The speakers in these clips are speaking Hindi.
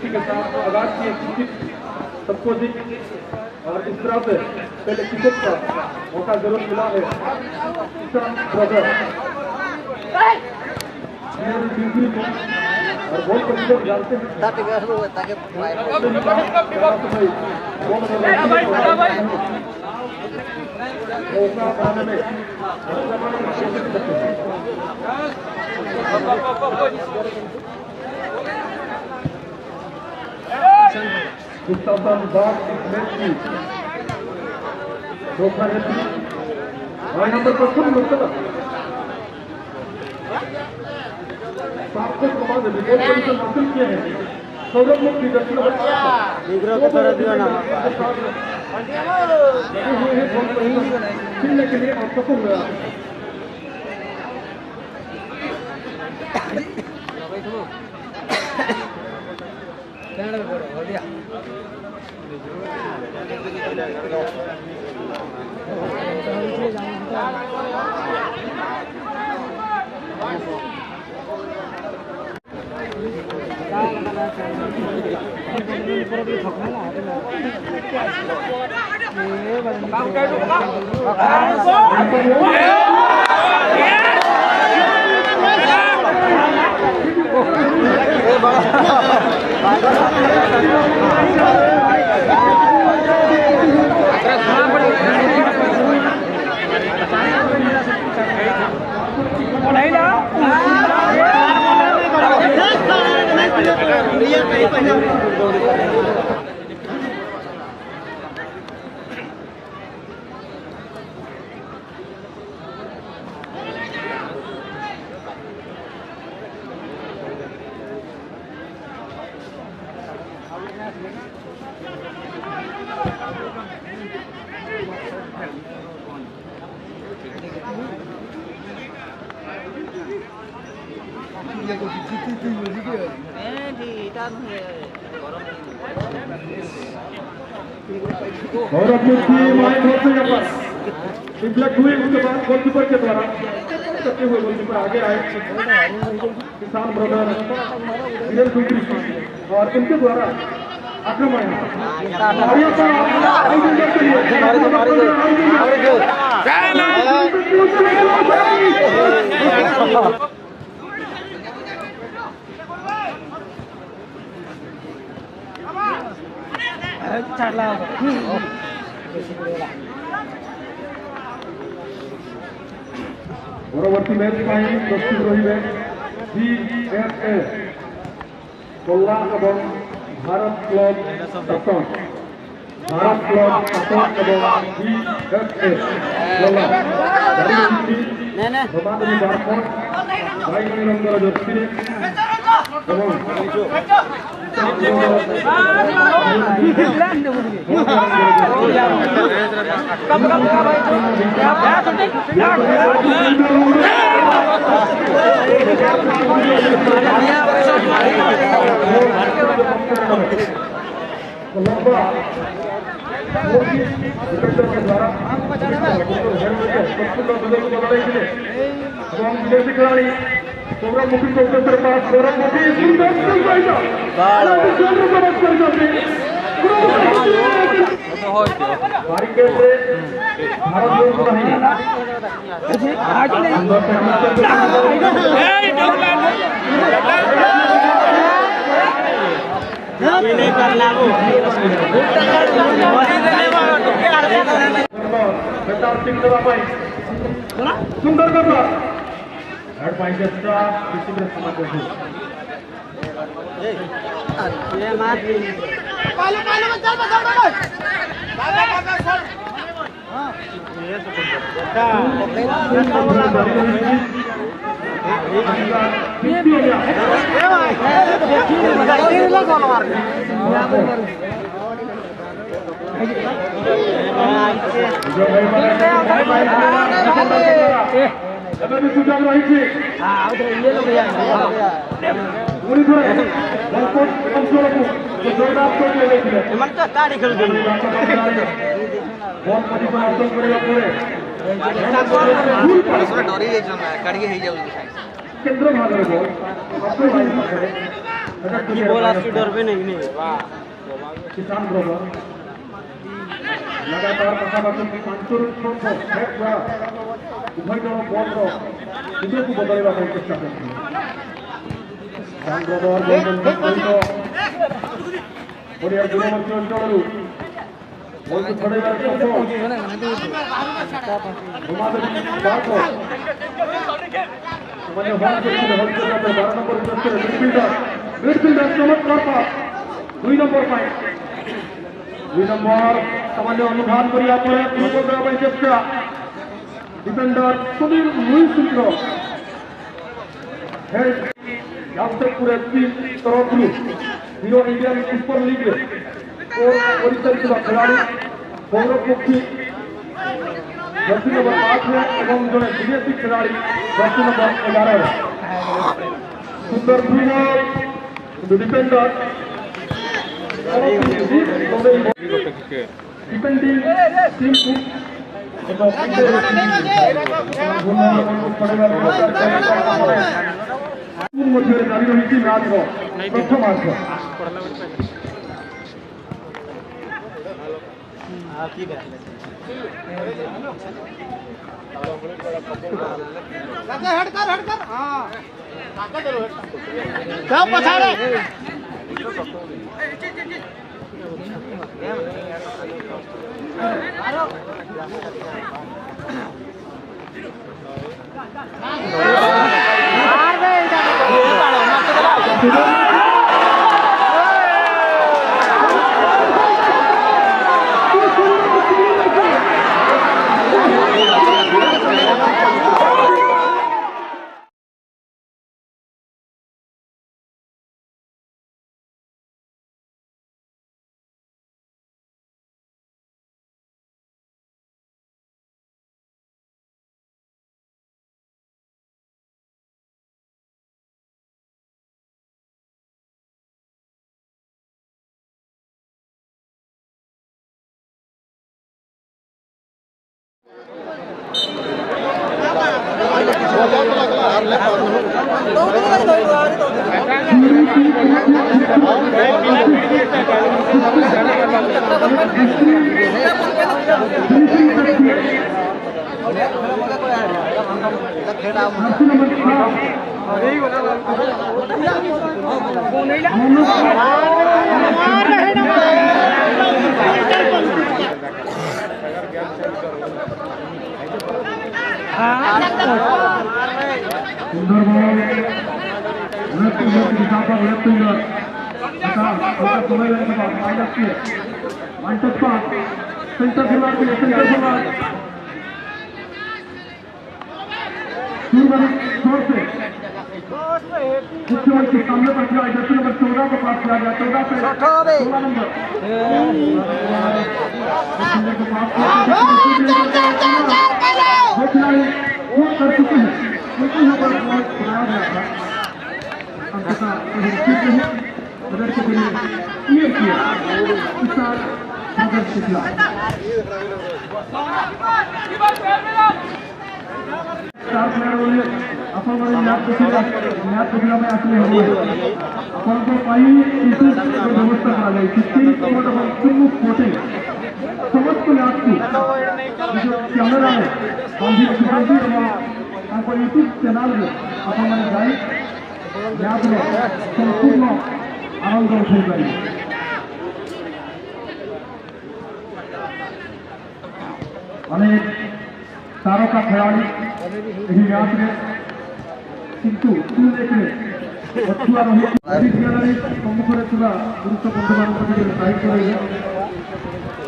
इसी के साथ आगाज किए सबको जी। और इस तरह से पहले क्रिकेट का मौका जरूर मिला है। ब्रदर और बहुत लोग जानते हैं नंबर पर खुद मुस्तफा आपको समाज रिपोर्ट पोजीशन हासिल किए हैं। सौरभ लोग की दक्षिण खेलने के लिए आप सफल हुआ। और अपनी टीम आई रिफ्लेक्ट हुई। उसके बाद गोलकीपर के द्वारा करते हुए गोलकीपर आगे आए किसान ब्रदर और इनके द्वारा आक्रमण পরবর্তী ম্যাচ পাই প্রস্তুত রহিবে বিএফএ কল্যাণ এবং ভারত ক্লাব সতন। ভারত ক্লাব সতন এবং বিএফএ কল্যাণ সমাজনী বারপট ভাই নম্বর জোশিরে এবং विदेशी खिलाड़ी सौरभ मुखी को उत्तर पास सौरभ मुखी सुंदर सुंदर करना हेड पॉइंट एक्स्ट्रा किसी में समझ नहीं ये मार पालो पालो चल बचा हां ये तो अगर भी सुझाव रही थी हां उधर ये लोग भैया पूरी थोड़ा बहुत कमजोर को जो जोरदार को ले गई थी मन तो काड़ी खेल गई बहुत बड़ी प्रदर्शन करेगा पूरे थोड़ा डरी जाई काड़ी हे जाऊ केंद्र भाग रे बहुत अपने भाई কি বল আসছে ডরবে নাকি নেই किसान ग्रोवर लगातार पाखापाखि पांचर उभय दल बल निजे को बदलवा चेष्टा कर किसान ग्रोवर सहित ओडिया दूरवर्ती अंचल बल छड़ाइबार मिडफिल्डर चमत्कार पास 2 नंबर पॉइंट 2 नंबर सामान्य अनुधान करिया परे थ्रो करबा चेष्टा डिफेंडर सुनील लुइस सिंह हेड जामशेदपुर एफसी तरफରୁ हीरो इंडियन सुपर लीग और परिचालित खिलाड़ी गौरव मुखी जर्सी नंबर 8 में एवं जड़े विदेशी खिलाड़ी जर्सी नंबर 11 सुंदर थ्रो डिफेंडर डिपेंडिंग टीम मध्य जारी रही मैच प्रथम आर्थ मुख्यमंत्री सामने पर खिलाड़ी जर्सी नंबर 14 को पास किया गया 14 से 16 नंबर खिलाड़ी कर चुके हैं उनको यहाँ पर बनाया गया था अंततः बदल के लिए क्लियर किया इस साल बदल के खिलाफ चार प्लेयर अपन मैच देखिला में आसले हो अपन को पाई इसी व्यवस्था करा जाए 15 कोट अपन सुनु कोटे समस्त मैच को जो कैमरा है हम भी सिखाई हम हमको यूट्यूब चैनल में अपन मन जाई मैच में संपूर्ण आनंद उठा जाए अनेक तारका खिलाड़ी यही मैच में किंतु तुम देखले अथुआ रही खिलाड़ी सम्मुखरे थिला गुरुत्व बंधुमान प्रति साइड करे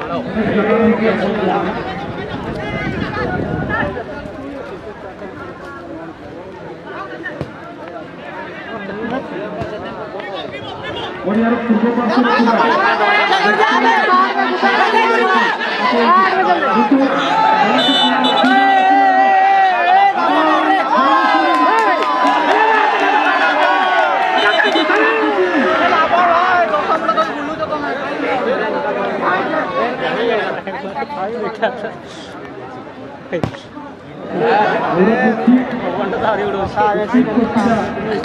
अनेक जगह और यार पूर्व पास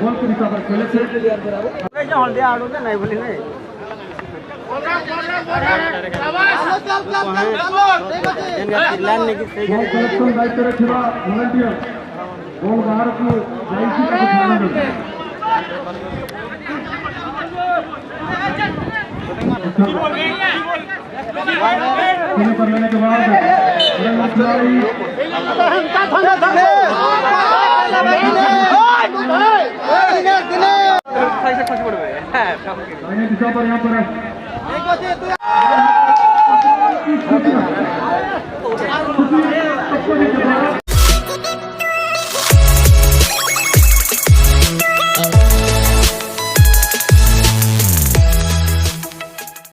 बॉल के दिशा पर खेले थे बॉल कलेक्शन दायित्व रखिबा वॉलंटियर बॉल बाहर को जाइसी का ध्यान देबे खेल पर लेने के बाद खिलाड़ी दिशा पर यहाँ पर